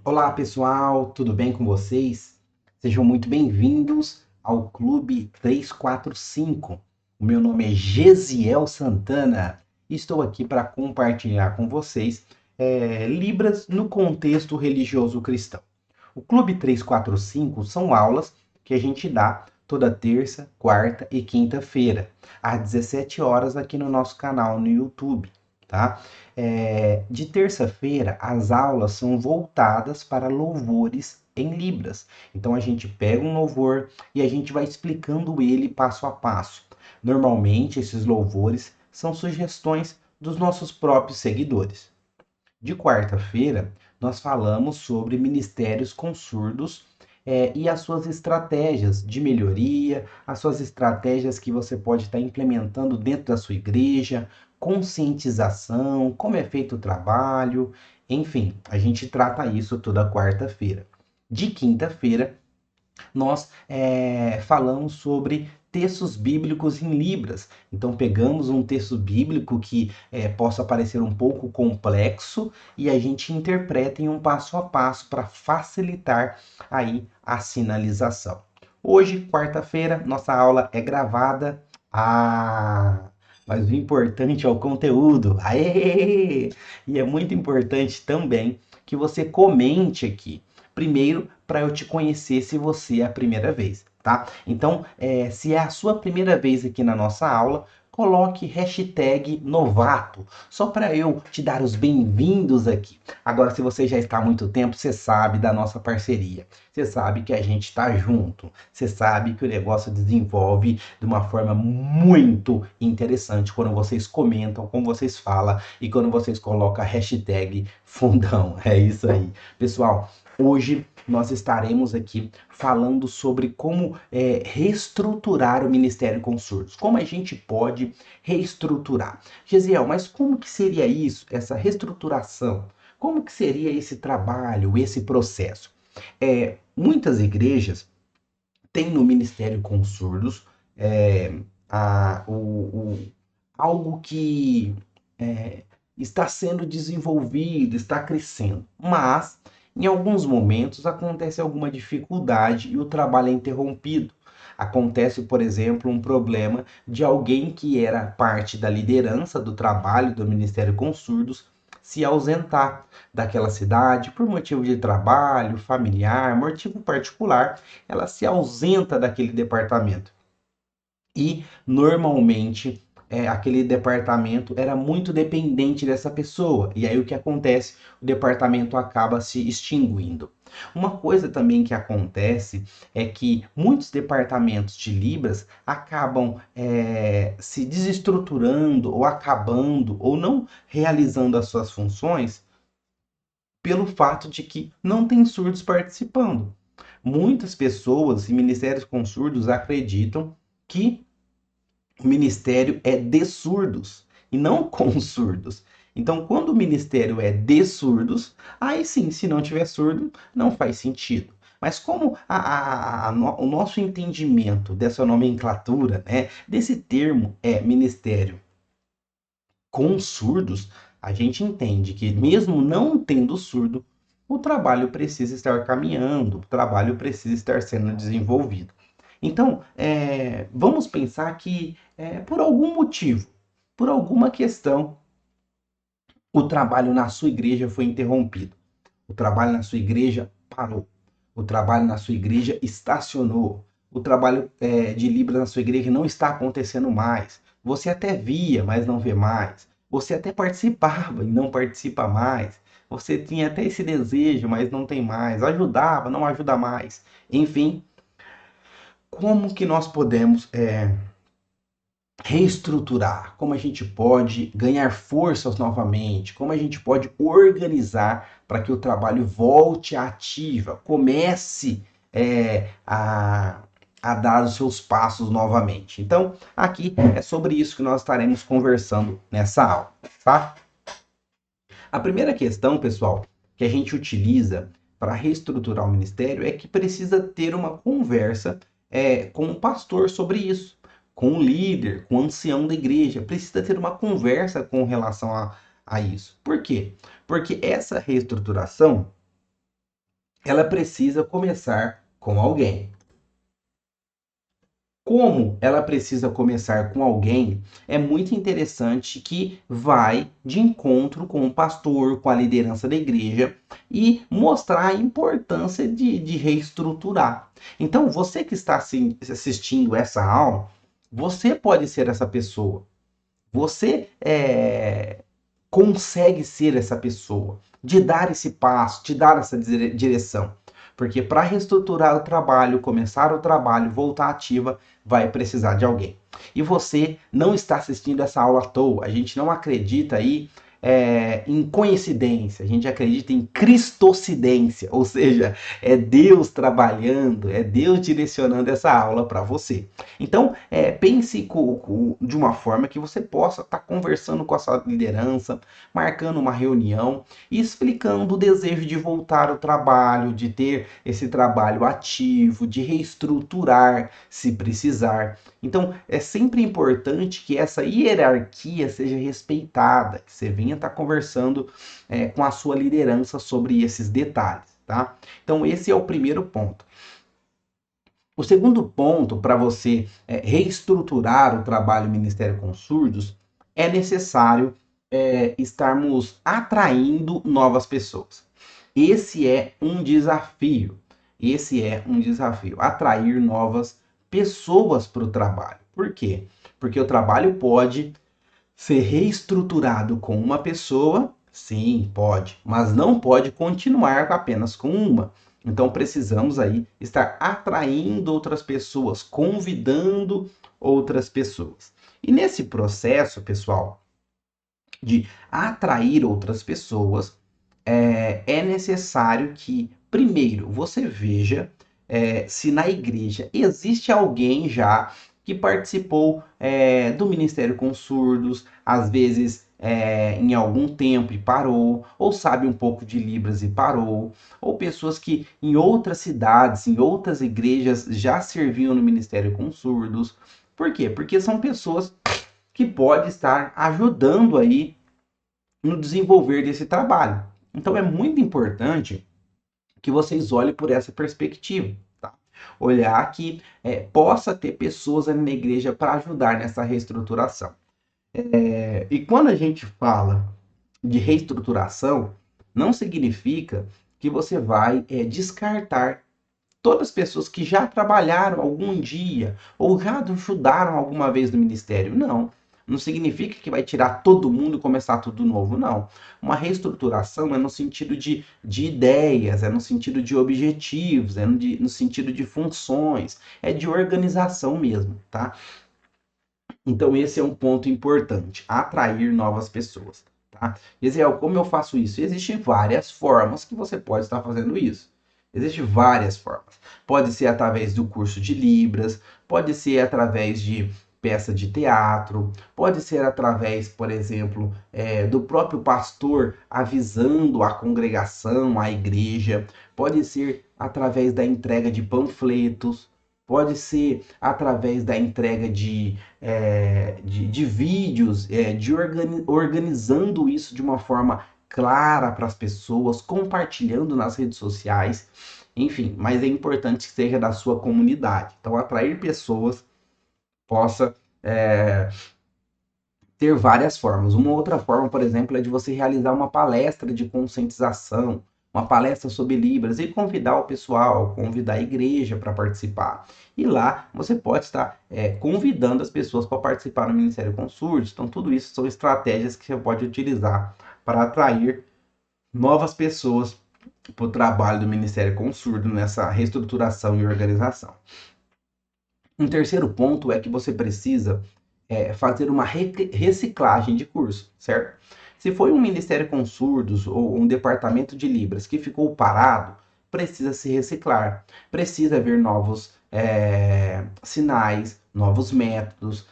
Olá pessoal, tudo bem com vocês? Sejam muito bem-vindos ao Clube 345. O meu nome é Gesiel Santana e estou aqui para compartilhar com vocês Libras no contexto religioso cristão. O Clube 345 são aulas que a gente dá toda terça, quarta e quinta-feira, às 17 horas aqui no nosso canal no YouTube, tá? De terça-feira, as aulas são voltadas para louvores em Libras. Então a gente pega um louvor e a gente vai explicando ele passo a passo. Normalmente, esses louvores são sugestões dos nossos próprios seguidores. De quarta-feira, nós falamos sobre ministérios com surdos e as suas estratégias de melhoria, as suas estratégias que você pode estar implementando dentro da sua igreja, conscientização, como é feito o trabalho, enfim, a gente trata isso toda quarta-feira. De quinta-feira, nós falamos sobre textos bíblicos em Libras. Então, pegamos um texto bíblico que possa parecer um pouco complexo e a gente interpreta em um passo a passo para facilitar aí a sinalização. Hoje, quarta-feira, nossa aula é gravada. Mas o importante é o conteúdo. Aê! E é muito importante também que você comente aqui. Primeiro, para eu te conhecer se você é a primeira vez, tá? Então, se é a sua primeira vez aqui na nossa aula, coloque hashtag novato, só para eu te dar os bem-vindos aqui. Agora, se você já está há muito tempo, você sabe da nossa parceria. Você sabe que a gente está junto. Você sabe que o negócio desenvolve de uma forma muito interessante quando vocês comentam, quando vocês falam e quando vocês colocam a hashtag fundão. É isso aí. Pessoal, hoje nós estaremos aqui falando sobre como reestruturar o Ministério com Surdos. Como a gente pode reestruturar. Gesiel, mas como que seria isso, essa reestruturação? Como que seria esse trabalho, esse processo? Muitas igrejas têm no Ministério com Surdos é, a, o, algo que é, está sendo desenvolvido, está crescendo, mas em alguns momentos acontece alguma dificuldade e o trabalho é interrompido. Acontece, por exemplo, um problema de alguém que era parte da liderança do trabalho do Ministério com Surdos se ausentar daquela cidade por motivo de trabalho, familiar, motivo particular, ela se ausenta daquele departamento. E normalmente aquele departamento era muito dependente dessa pessoa. E aí o que acontece? O departamento acaba se extinguindo. Uma coisa também que acontece é que muitos departamentos de Libras acabam se desestruturando ou acabando ou não realizando as suas funções pelo fato de que não tem surdos participando. Muitas pessoas e ministérios com surdos acreditam que o ministério é de surdos e não com surdos. Então, quando o ministério é de surdos, aí sim, se não tiver surdo, não faz sentido. Mas como o nosso entendimento dessa nomenclatura, né, desse termo é ministério com surdos, a gente entende que mesmo não tendo surdo, o trabalho precisa estar caminhando, o trabalho precisa estar sendo desenvolvido. Então, vamos pensar que, por algum motivo, por alguma questão, o trabalho na sua igreja foi interrompido. O trabalho na sua igreja parou. O trabalho na sua igreja estacionou. O trabalho de Libras na sua igreja não está acontecendo mais. Você até via, mas não vê mais. Você até participava e não participa mais. Você tinha até esse desejo, mas não tem mais. Ajudava, não ajuda mais. Enfim, como que nós podemos reestruturar, como a gente pode ganhar forças novamente, como a gente pode organizar para que o trabalho volte à ativa, comece a dar os seus passos novamente. Então, aqui é sobre isso que nós estaremos conversando nessa aula, tá? A primeira questão, pessoal, que a gente utiliza para reestruturar o ministério é que precisa ter uma conversa com o pastor sobre isso, com o líder, com o ancião da igreja. Precisa ter uma conversa com relação a isso. Por quê? Porque essa reestruturação ela precisa começar com alguém. Como ela precisa começar com alguém, é muito interessante que vai de encontro com o pastor, com a liderança da igreja e mostrar a importância de reestruturar. Então, você que está assistindo essa aula, você pode ser essa pessoa. Você consegue ser essa pessoa, de dar esse passo, de dar essa direção. Porque para reestruturar o trabalho, começar o trabalho, voltar ativa, vai precisar de alguém. E você não está assistindo essa aula à toa. A gente não acredita aí em coincidência, a gente acredita em cristocidência, ou seja, é Deus trabalhando, é Deus direcionando essa aula para você. Então, pense de uma forma que você possa estar conversando com a sua liderança, marcando uma reunião e explicando o desejo de voltar ao trabalho, de ter esse trabalho ativo, de reestruturar se precisar. Então, é sempre importante que essa hierarquia seja respeitada, que você venha estar conversando com a sua liderança sobre esses detalhes, tá? Então, esse é o primeiro ponto. O segundo ponto para você reestruturar o trabalho Ministério com Surdos é necessário estarmos atraindo novas pessoas. Esse é um desafio. Esse é um desafio. Atrair novas pessoas para o trabalho. Por quê? Porque o trabalho pode ser reestruturado com uma pessoa, sim, pode, mas não pode continuar apenas com uma. Então precisamos aí estar atraindo outras pessoas, convidando outras pessoas. E nesse processo, pessoal, de atrair outras pessoas, é necessário que, primeiro, você veja se na igreja existe alguém já que participou do Ministério com Surdos, às vezes em algum tempo e parou, ou sabe um pouco de Libras e parou, ou pessoas que em outras cidades, em outras igrejas já serviam no Ministério com Surdos. Por quê? Porque são pessoas que podem estar ajudando aí no desenvolver desse trabalho. Então é muito importante que vocês olhem por essa perspectiva. Tá? Olhar que possa ter pessoas ali na igreja para ajudar nessa reestruturação. E quando a gente fala de reestruturação, não significa que você vai descartar todas as pessoas que já trabalharam algum dia ou já ajudaram alguma vez no ministério. Não. Não significa que vai tirar todo mundo e começar tudo novo, não. Uma reestruturação é no sentido de ideias, é no sentido de objetivos, é no sentido de funções, é de organização mesmo, tá? Então esse é um ponto importante, atrair novas pessoas, tá? Israel, como eu faço isso? Existem várias formas que você pode estar fazendo isso. Existem várias formas. Pode ser através do curso de Libras, pode ser através de peça de teatro, pode ser através, por exemplo, do próprio pastor avisando a congregação, a igreja, pode ser através da entrega de panfletos, pode ser através da entrega de vídeos, organizando isso de uma forma clara para as pessoas, compartilhando nas redes sociais, enfim, mas é importante que seja da sua comunidade. Então, atrair pessoas possa ter várias formas. Uma outra forma, por exemplo, é de você realizar uma palestra de conscientização, uma palestra sobre Libras e convidar o pessoal, convidar a igreja para participar. E lá você pode estar convidando as pessoas para participar no Ministério com Surdos. Então, tudo isso são estratégias que você pode utilizar para atrair novas pessoas para o trabalho do Ministério com Surdo nessa reestruturação e organização. Um terceiro ponto é que você precisa fazer uma reciclagem de curso, certo? Se foi um Ministério com Surdos ou um departamento de Libras que ficou parado, precisa se reciclar, precisa haver novos sinais, novos métodos,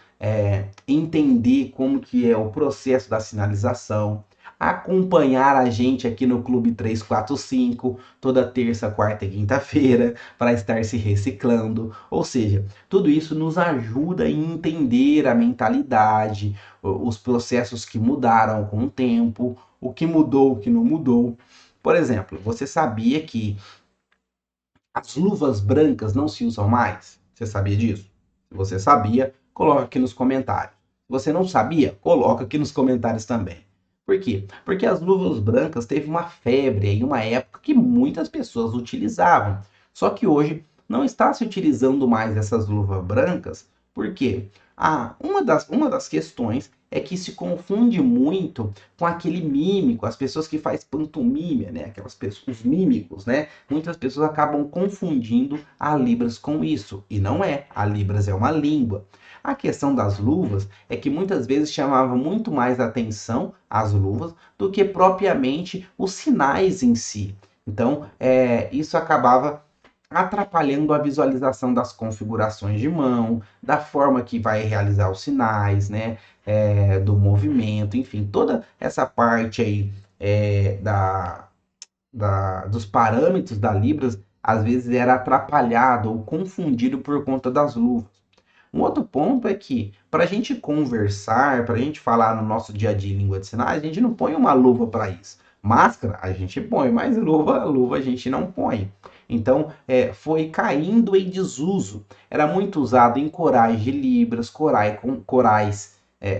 entender como que é o processo da sinalização, acompanhar a gente aqui no Clube 345 toda terça, quarta e quinta-feira para estar se reciclando. Ou seja, tudo isso nos ajuda a entender a mentalidade, os processos que mudaram com o tempo, o que mudou, o que não mudou. Por exemplo, você sabia que As luvas brancas não se usam mais? Você sabia disso? Se você sabia, coloca aqui nos comentários. Se você não sabia, coloca aqui nos comentários também. Por quê? Porque as luvas brancas teve uma febre em uma época que muitas pessoas utilizavam. Só que hoje não está se utilizando mais essas luvas brancas. Por quê? Uma das questões é que se confunde muito com aquele mímico, as pessoas que fazem pantomime, né? Aquelas pessoas, os mímicos, né? Muitas pessoas acabam confundindo a Libras com isso. E não é. A Libras é uma língua. A questão das luvas é que muitas vezes chamava muito mais atenção as luvas do que propriamente os sinais em si. Então, isso acabava atrapalhando a visualização das configurações de mão, da forma que vai realizar os sinais, né? Do movimento, enfim, toda essa parte aí dos parâmetros da Libras, às vezes era atrapalhado ou confundido por conta das luvas. Um outro ponto é que, para a gente conversar, para a gente falar no nosso dia a dia em língua de sinais, a gente não põe uma luva para isso. Máscara a gente põe, mas luva a gente não põe. Então, foi caindo em desuso. Era muito usado em corais de Libras, corais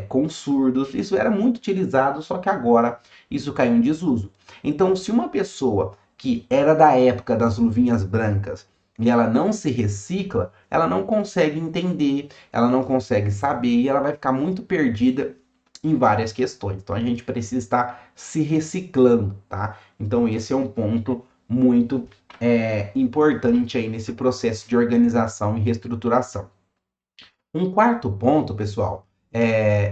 com surdos. Isso era muito utilizado, só que agora isso caiu em desuso. Então, se uma pessoa que era da época das luvinhas brancas e ela não se recicla, ela não consegue entender, ela não consegue saber e ela vai ficar muito perdida em várias questões. Então a gente precisa estar se reciclando, tá? Então esse é um ponto muito importante aí nesse processo de organização e reestruturação. Um quarto ponto, pessoal,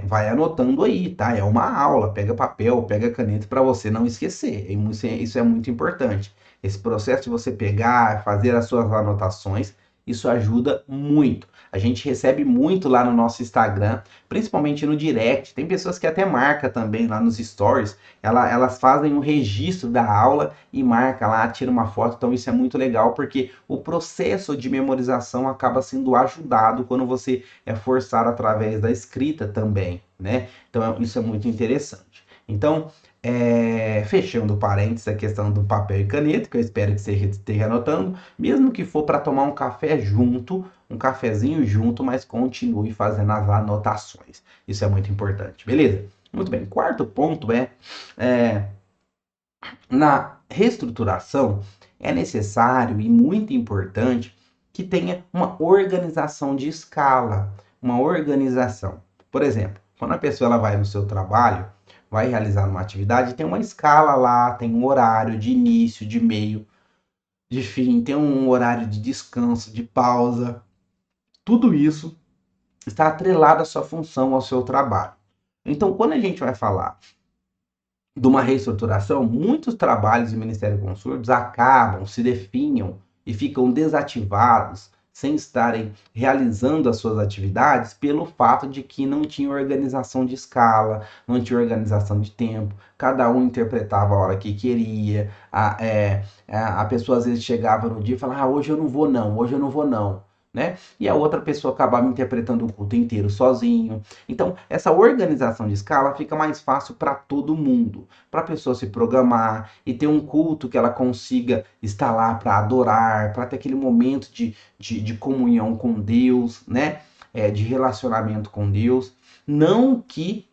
vai anotando aí, tá? É uma aula, pega papel, pega caneta para você não esquecer. Isso é muito importante. Esse processo de você pegar, fazer as suas anotações, isso ajuda muito. A gente recebe muito lá no nosso Instagram, principalmente no direct. Tem pessoas que até marcam também lá nos stories. Elas fazem um registro da aula e marca lá, tira uma foto. Então isso é muito legal porque o processo de memorização acaba sendo ajudado quando você é forçado através da escrita também, né? Então isso é muito interessante. Então, fechando parênteses a questão do papel e caneta, que eu espero que você esteja anotando, mesmo que for para tomar um café junto, um cafezinho junto, mas continue fazendo as anotações. Isso é muito importante, beleza? Muito bem. Quarto ponto na reestruturação é necessário e muito importante que tenha uma organização de escala, uma organização. Por exemplo, quando a pessoa ela vai no seu trabalho, vai realizar uma atividade, tem uma escala lá, tem um horário de início, de meio, de fim, tem um horário de descanso, de pausa. Tudo isso está atrelado à sua função, ao seu trabalho. Então, quando a gente vai falar de uma reestruturação, muitos trabalhos do Ministério de Consurdos acabam, se definham e ficam desativados sem estarem realizando as suas atividades pelo fato de que não tinha organização de escala, não tinha organização de tempo, cada um interpretava a hora que queria, a pessoa às vezes chegava no dia e falava, hoje eu não vou não, hoje eu não vou não. Né? E a outra pessoa acabava interpretando o culto inteiro sozinho. Então, essa organização de escala fica mais fácil para todo mundo, para a pessoa se programar e ter um culto que ela consiga estar lá para adorar, para ter aquele momento de comunhão com Deus, né? De relacionamento com Deus. Não que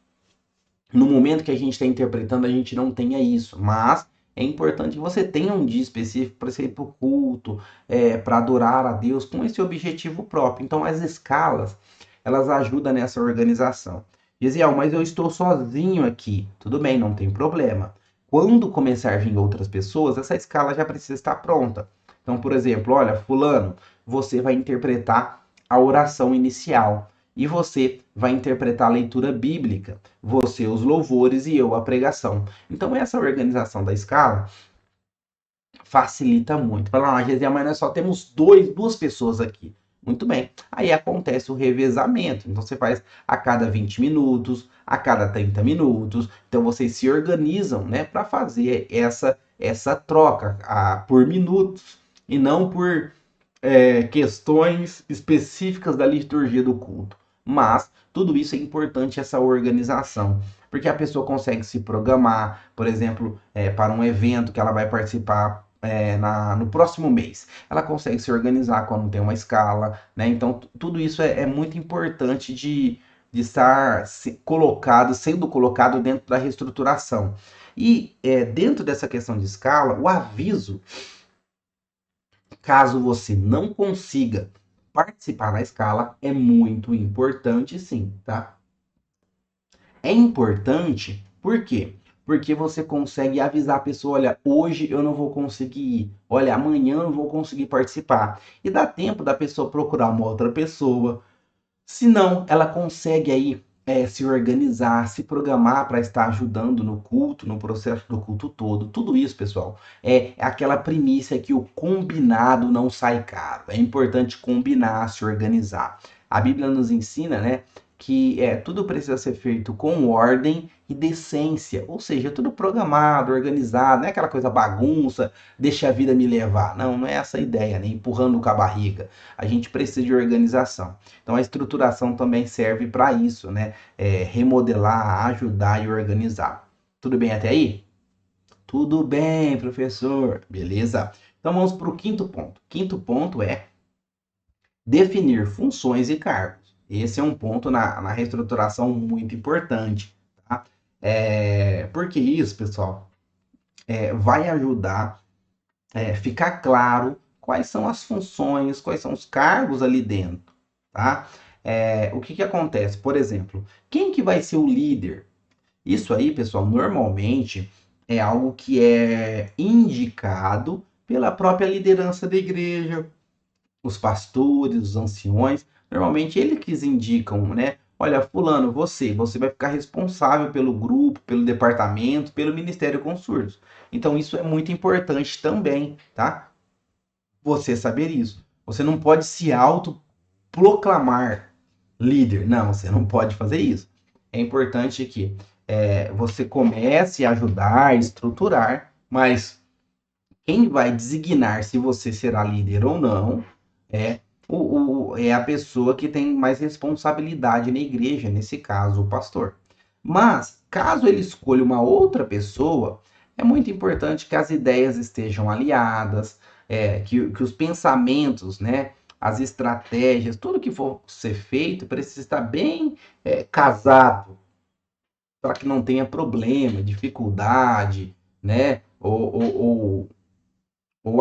no momento que a gente está interpretando a gente não tenha isso, mas é importante que você tenha um dia específico para ser para o culto, para adorar a Deus com esse objetivo próprio. Então, as escalas, elas ajudam nessa organização. Gesiel, mas eu estou sozinho aqui. Tudo bem, não tem problema. Quando começar a vir outras pessoas, essa escala já precisa estar pronta. Então, por exemplo, olha, fulano, você vai interpretar a oração inicial e você vai interpretar a leitura bíblica, você os louvores e eu a pregação. Então essa organização da escala facilita muito. Fala, Gesiel, mas nós só temos duas pessoas aqui. Muito bem. Aí acontece o revezamento. Então você faz a cada 20 minutos, a cada 30 minutos. Então vocês se organizam, né, para fazer essa troca por minutos e não por questões específicas da liturgia do culto. Mas tudo isso é importante, essa organização, porque a pessoa consegue se programar, por exemplo, para um evento que ela vai participar no próximo mês. Ela consegue se organizar quando tem uma escala, né? Então, tudo isso é muito importante de estar sendo colocado dentro da reestruturação. E dentro dessa questão de escala, o aviso, caso você não consiga participar da escala, é muito importante, sim, tá? É importante, por quê? Porque você consegue avisar a pessoa, olha, hoje eu não vou conseguir ir, olha, amanhã eu não vou conseguir participar. E dá tempo da pessoa procurar uma outra pessoa. Se não, ela consegue aí se organizar, se programar para estar ajudando no culto, no processo do culto todo. Tudo isso, pessoal, é aquela primícia que o combinado não sai caro. É importante combinar, se organizar. A Bíblia nos ensina, né, que tudo precisa ser feito com ordem e decência, ou seja, tudo programado, organizado, não é aquela coisa bagunça, deixa a vida me levar. Não, não é essa a ideia, né? Empurrando com a barriga. A gente precisa de organização. Então a estruturação também serve para isso, né? Remodelar, ajudar e organizar. Tudo bem até aí? Tudo bem, professor. Beleza? Então vamos para o quinto ponto. Quinto ponto é definir funções e cargos. Esse é um ponto na reestruturação muito importante. Tá? Porque isso, pessoal, vai ajudar ficar claro quais são as funções, quais são os cargos ali dentro, tá? O que acontece? Por exemplo, quem que vai ser o líder? Isso aí, pessoal, normalmente é algo que é indicado pela própria liderança da igreja, os pastores, os anciões, normalmente eles que indicam, né? Olha, fulano, você vai ficar responsável pelo grupo, pelo departamento, pelo ministério com surdos. Então isso é muito importante também, tá? Você saber isso. Você não pode se autoproclamar líder. Não, você não pode fazer isso. É importante que você comece a ajudar, a estruturar, mas quem vai designar se você será líder ou não é, é a pessoa que tem mais responsabilidade na igreja, nesse caso, o pastor. Mas, caso ele escolha uma outra pessoa, é muito importante que as ideias estejam aliadas, que os pensamentos, né, as estratégias, tudo que for ser feito precisa estar bem casado, para que não tenha problema, dificuldade, né, ou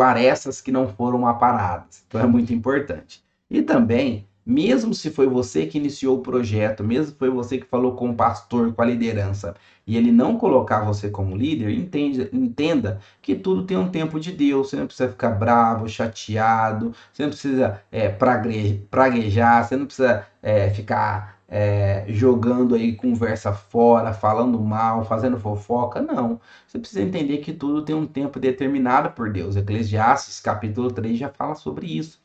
arestas que não foram aparadas. Então é muito importante. E também, mesmo se foi você que iniciou o projeto, mesmo se foi você que falou com o pastor, com a liderança, e ele não colocar você como líder, entenda que tudo tem um tempo de Deus. Você não precisa ficar bravo, chateado, você não precisa praguejar, você não precisa ficar jogando aí conversa fora, falando mal, fazendo fofoca. Não. Você precisa entender que tudo tem um tempo determinado por Deus. Eclesiastes, capítulo 3, já fala sobre isso.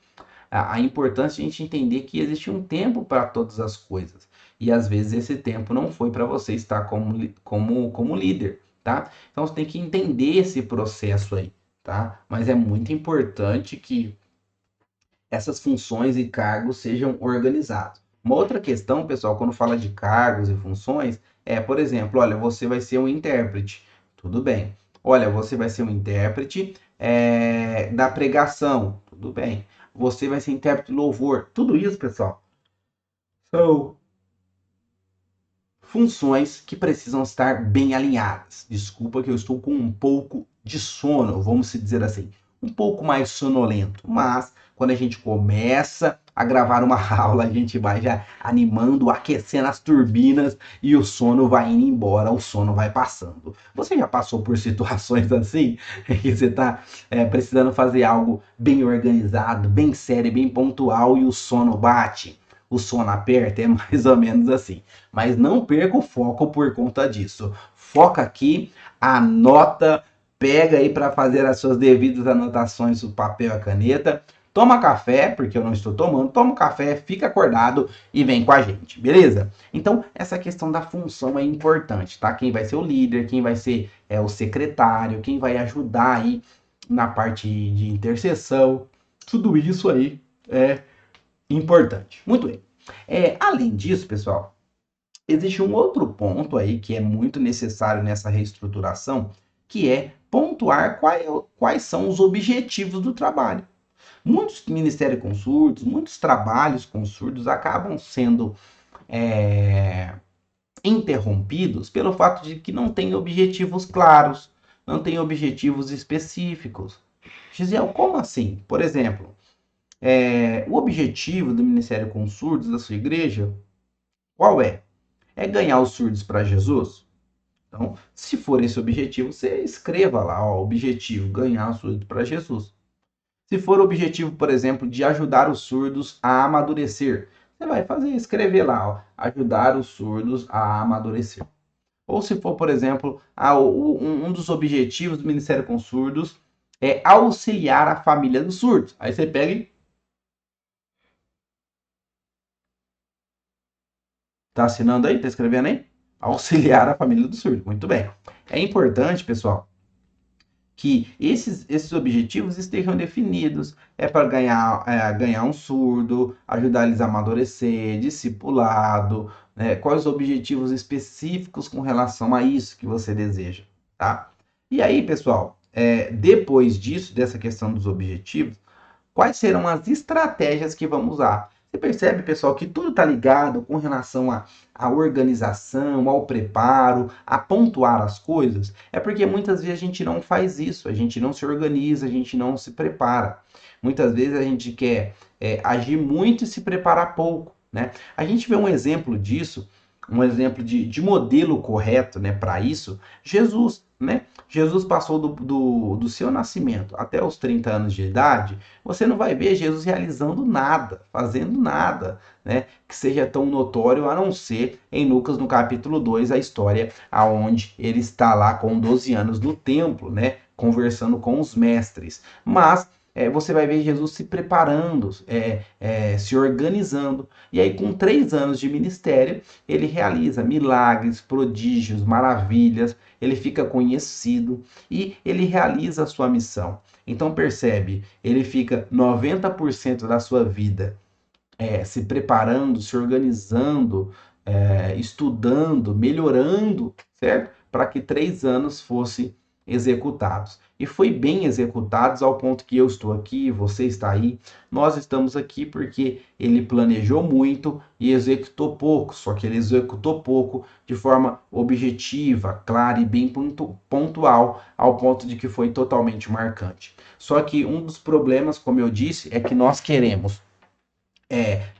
A importância de a gente entender que existe um tempo para todas as coisas. E às vezes esse tempo não foi para você estar como líder, tá? Então você tem que entender esse processo aí, tá? Mas é muito importante que essas funções e cargos sejam organizados. Uma outra questão, pessoal, quando fala de cargos e funções, por exemplo, olha, você vai ser um intérprete. Tudo bem. Olha, você vai ser um intérprete da pregação. Tudo bem. Você vai ser intérprete de louvor. Tudo isso, pessoal, são funções que precisam estar bem alinhadas. Desculpa que eu estou com um pouco de sono, vamos dizer assim, um pouco mais sonolento, mas quando a gente começa a gravar uma aula, a gente vai já animando, aquecendo as turbinas e o sono vai indo embora, o sono vai passando. Você já passou por situações assim, que você está precisando fazer algo bem organizado, bem sério, bem pontual e o sono bate? O sono aperta, é mais ou menos assim. Mas não perca o foco por conta disso. Foca aqui, anota, pega aí para fazer as suas devidas anotações, o papel e a caneta. Toma café, porque eu não estou tomando. Toma café, fica acordado e vem com a gente, beleza? Então, essa questão da função é importante, tá? Quem vai ser o líder, quem vai ser o secretário, quem vai ajudar aí na parte de intercessão. Tudo isso aí é importante. Muito bem. Além disso, pessoal, existe um outro ponto aí que é muito necessário nessa reestruturação, que é pontuar quais são os objetivos do trabalho. Muitos ministérios com surdos, muitos trabalhos com surdos acabam sendo interrompidos pelo fato de que não tem objetivos claros, não tem objetivos específicos. Gisele, como assim? Por exemplo, o objetivo do Ministério com Surdos da sua igreja, qual é? É ganhar os surdos para Jesus? Então, se for esse objetivo, você escreva lá, ó, objetivo, ganhar os surdos para Jesus. Se for o objetivo, por exemplo, de ajudar os surdos a amadurecer, você vai escrever lá, ó, ajudar os surdos a amadurecer. Ou se for, por exemplo, um dos objetivos do Ministério com Surdos é auxiliar a família dos surdos. Aí você pega e tá assinando aí? Tá escrevendo aí? Auxiliar a família do surdo. Muito bem. É importante, pessoal, que esses objetivos estejam definidos. É para ganhar um surdo, ajudar eles a amadurecer, discipulado, né? Quais os objetivos específicos com relação a isso que você deseja, tá? E aí, pessoal, depois disso, dessa questão dos objetivos, quais serão as estratégias que vamos usar? Você percebe, pessoal, que tudo está ligado com relação à organização, ao preparo, a pontuar as coisas? É porque muitas vezes a gente não faz isso, a gente não se organiza, a gente não se prepara. Muitas vezes a gente quer agir muito e se preparar pouco, né? A gente vê um exemplo disso, um exemplo de modelo correto, né, para isso, Jesus, né? Jesus passou do seu nascimento até os 30 anos de idade, você não vai ver Jesus realizando nada, fazendo nada, né, que seja tão notório, a não ser em Lucas, no capítulo 2, a história aonde ele está lá com 12 anos no templo, né, conversando com os mestres. Mas você vai ver Jesus se preparando, se organizando. E aí, com 3 anos de ministério, ele realiza milagres, prodígios, maravilhas, ele fica conhecido e ele realiza a sua missão. Então percebe, ele fica 90% da sua vida se preparando, se organizando, estudando, melhorando, certo? Para que 3 anos fossem executados. E foi bem executados ao ponto que eu estou aqui, você está aí, nós estamos aqui porque ele planejou muito e executou pouco, só que ele executou pouco de forma objetiva, clara e bem pontual, ao ponto de que foi totalmente marcante. Só que um dos problemas, como eu disse, é que nós queremos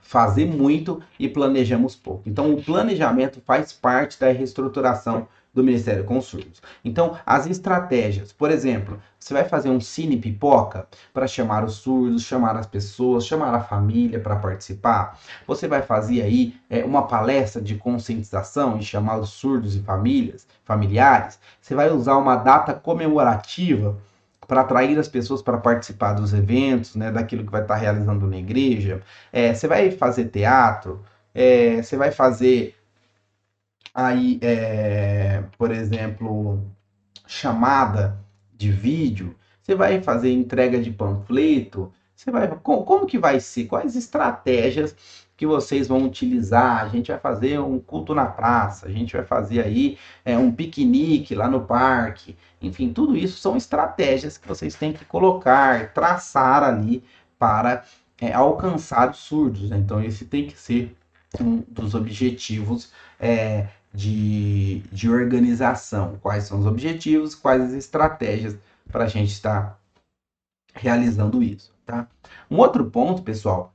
fazer muito e planejamos pouco. Então, o planejamento faz parte da reestruturação do Ministério com Surdos. Então, as estratégias, por exemplo, você vai fazer um cine pipoca para chamar os surdos, chamar as pessoas, chamar a família para participar. Você vai fazer aí uma palestra de conscientização e chamar os surdos e familiares. Você vai usar uma data comemorativa para atrair as pessoas para participar dos eventos, né, daquilo que vai estar realizando na igreja. Você vai fazer teatro, você vai fazer aí, por exemplo, chamada de vídeo, você vai fazer entrega de panfleto, você vai, como que vai ser? Quais estratégias que vocês vão utilizar? A gente vai fazer um culto na praça, a gente vai fazer aí um piquenique lá no parque, enfim, tudo isso são estratégias que vocês têm que colocar, traçar ali para alcançar os surdos, né? Então esse tem que ser um dos objetivos de organização. Quais são os objetivos, quais as estratégias para a gente estar realizando isso, tá? Um outro ponto, pessoal,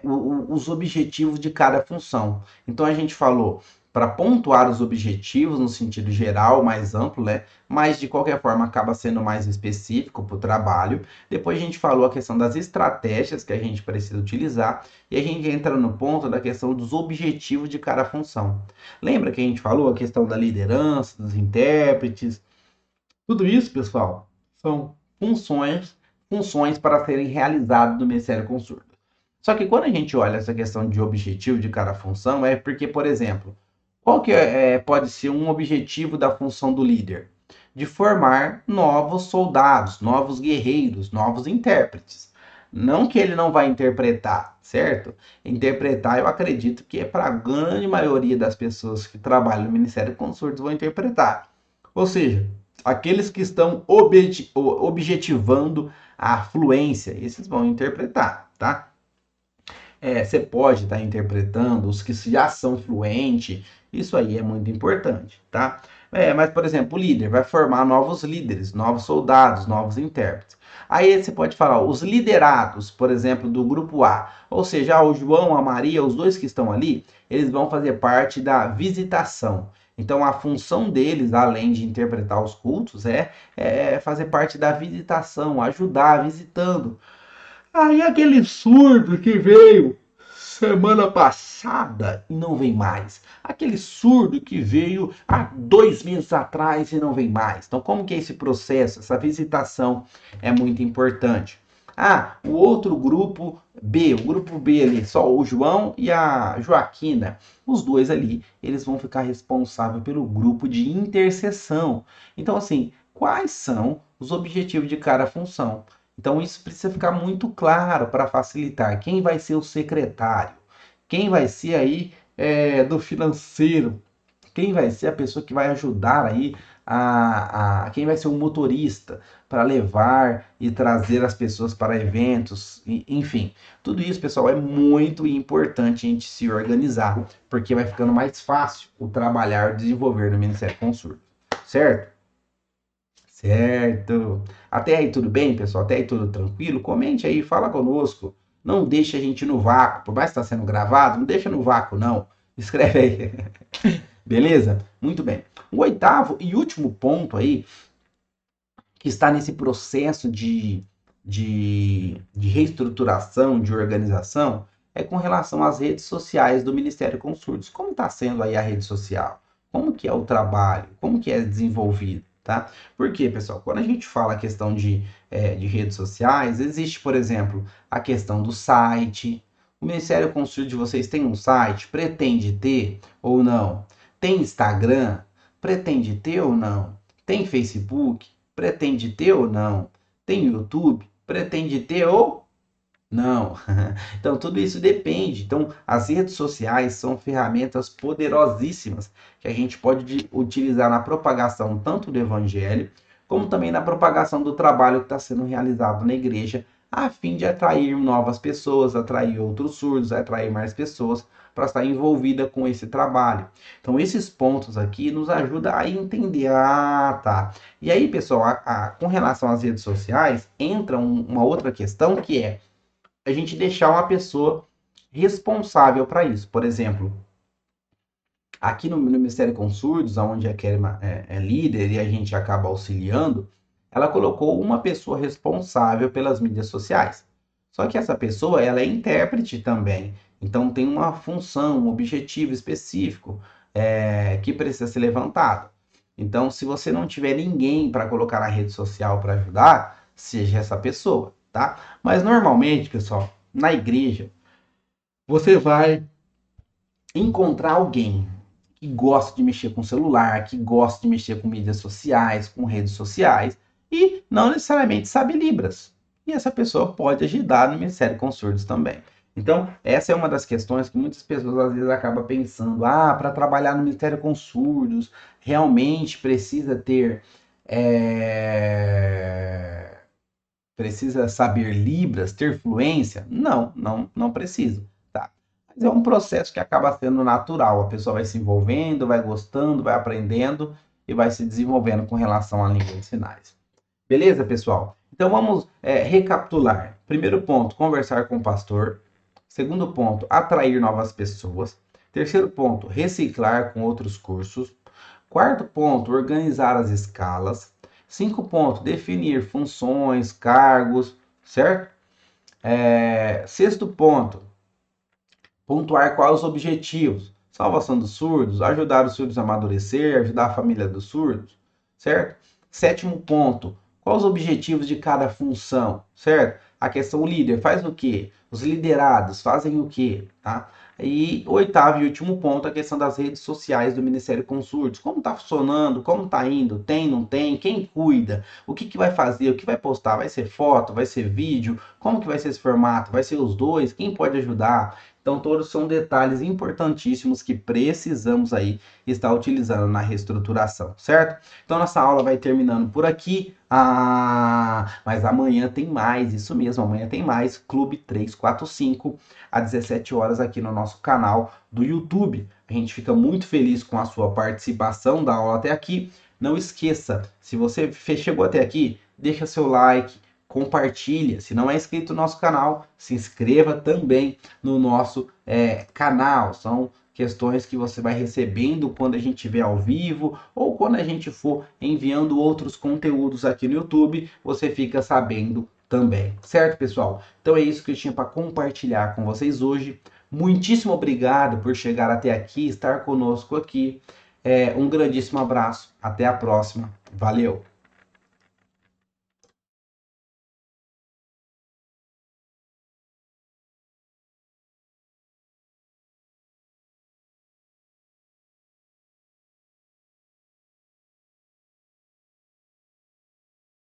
os objetivos de cada função. Então a gente falou para pontuar os objetivos no sentido geral, mais amplo, né? Mas de qualquer forma acaba sendo mais específico para o trabalho. Depois a gente falou a questão das estratégias que a gente precisa utilizar e a gente entra no ponto da questão dos objetivos de cada função. Lembra que a gente falou a questão da liderança, dos intérpretes? Tudo isso, pessoal, são funções para serem realizadas no Ministério com Surdos. Só que quando a gente olha essa questão de objetivo de cada função, é porque, por exemplo, qual que pode ser um objetivo da função do líder? De formar novos soldados, novos guerreiros, novos intérpretes. Não que ele não vai interpretar, certo? Interpretar, eu acredito que é para a grande maioria das pessoas que trabalham no Ministério com Surdos vão interpretar. Ou seja, Aqueles que estão objetivando a fluência, esses vão interpretar, tá? Você pode estar interpretando os que já são fluentes, isso aí é muito importante, tá? Mas, por exemplo, o líder vai formar novos líderes, novos soldados, novos intérpretes. Aí você pode falar os liderados, por exemplo, do grupo A, ou seja, o João, a Maria, os dois que estão ali, eles vão fazer parte da visitação. Então, a função deles, além de interpretar os cultos, é fazer parte da visitação, ajudar visitando. Aí aquele surdo que veio semana passada e não vem mais. Aquele surdo que veio há 2 meses atrás e não vem mais. Então, como que é esse processo? Essa visitação é muito importante. O outro grupo B, o grupo B ali, só o João e a Joaquina, os dois ali, eles vão ficar responsáveis pelo grupo de intercessão. Então, assim, quais são os objetivos de cada função? Então, isso precisa ficar muito claro para facilitar. Quem vai ser o secretário? Quem vai ser aí do financeiro? Quem vai ser a pessoa que vai ajudar aí quem vai ser o motorista para levar e trazer as pessoas para eventos, enfim. Tudo isso, pessoal, é muito importante a gente se organizar, porque vai ficando mais fácil o trabalhar e desenvolver no Ministério Consulto, certo? Certo. Até aí tudo bem, pessoal? Até aí tudo tranquilo? Comente aí, fala conosco. Não deixe a gente no vácuo. Por mais que está sendo gravado, não deixa no vácuo, não. Escreve aí. Beleza? Muito bem. O oitavo e último ponto aí, que está nesse processo de reestruturação, de organização, é com relação às redes sociais do Ministério Consurdos. Como está sendo aí a rede social? Como que é o trabalho? Como que é desenvolvido? Tá? Porque, pessoal, quando a gente fala a questão de redes sociais, existe, por exemplo, a questão do site. O Ministério Consulto de vocês tem um site? Pretende ter ou não? Tem Instagram? Pretende ter ou não? Tem Facebook? Pretende ter ou não? Tem YouTube? Pretende ter ou não? Então, tudo isso depende. Então, as redes sociais são ferramentas poderosíssimas que a gente pode utilizar na propagação tanto do evangelho, como também na propagação do trabalho que está sendo realizado na igreja, a fim de atrair novas pessoas, atrair outros surdos, atrair mais pessoas para estar envolvida com esse trabalho. Então, esses pontos aqui nos ajudam a entender. Tá. E aí, pessoal, com relação às redes sociais, entra uma outra questão que é a gente deixar uma pessoa responsável para isso. Por exemplo, aqui no Ministério com Surdos, onde a Kerma é líder e a gente acaba auxiliando, ela colocou uma pessoa responsável pelas mídias sociais. Só que essa pessoa, ela é intérprete também. Então tem uma função, um objetivo específico que precisa ser levantado. Então, se você não tiver ninguém para colocar na rede social para ajudar, seja essa pessoa, tá? Mas normalmente, pessoal, na igreja, você vai encontrar alguém que gosta de mexer com celular, que gosta de mexer com mídias sociais, com redes sociais, e não necessariamente sabe Libras. E essa pessoa pode ajudar no Ministério com Surdos também. Então, essa é uma das questões que muitas pessoas às vezes acabam pensando: para trabalhar no Ministério com Surdos, realmente precisa ter. Precisa saber Libras, ter fluência? Não, não precisa. Tá? Mas é um processo que acaba sendo natural. A pessoa vai se envolvendo, vai gostando, vai aprendendo e vai se desenvolvendo com relação à língua de sinais. Beleza, pessoal? Então vamos recapitular. Primeiro ponto, conversar com o pastor. Segundo ponto, atrair novas pessoas. Terceiro ponto, reciclar com outros cursos. Quarto ponto, organizar as escalas. 5 pontos, definir funções, cargos, certo? Sexto ponto, pontuar quais os objetivos. Salvação dos surdos, ajudar os surdos a amadurecer, ajudar a família dos surdos, certo? Sétimo ponto, quais os objetivos de cada função, certo? A questão líder faz o quê? Os liderados fazem o quê, tá? E oitavo e último ponto, a questão das redes sociais do Ministério com Surdos. Como está funcionando? Como está indo? Tem, não tem? Quem cuida? O que vai fazer? O que vai postar? Vai ser foto? Vai ser vídeo? Como que vai ser esse formato? Vai ser os dois? Quem pode ajudar? Então, todos são detalhes importantíssimos que precisamos aí estar utilizando na reestruturação, certo? Então, nossa aula vai terminando por aqui. Mas amanhã tem mais, isso mesmo, amanhã tem mais, Clube 345, às 17 horas aqui no nosso canal do YouTube. A gente fica muito feliz com a sua participação da aula até aqui. Não esqueça, se você chegou até aqui, deixa seu like, compartilha. Se não é inscrito no nosso canal, se inscreva também no nosso canal. São questões que você vai recebendo quando a gente estiver ao vivo ou quando a gente for enviando outros conteúdos aqui no YouTube, você fica sabendo também, certo, pessoal? Então é isso que eu tinha para compartilhar com vocês hoje. Muitíssimo obrigado por chegar até aqui, estar conosco aqui. Um grandíssimo abraço, até a próxima, valeu!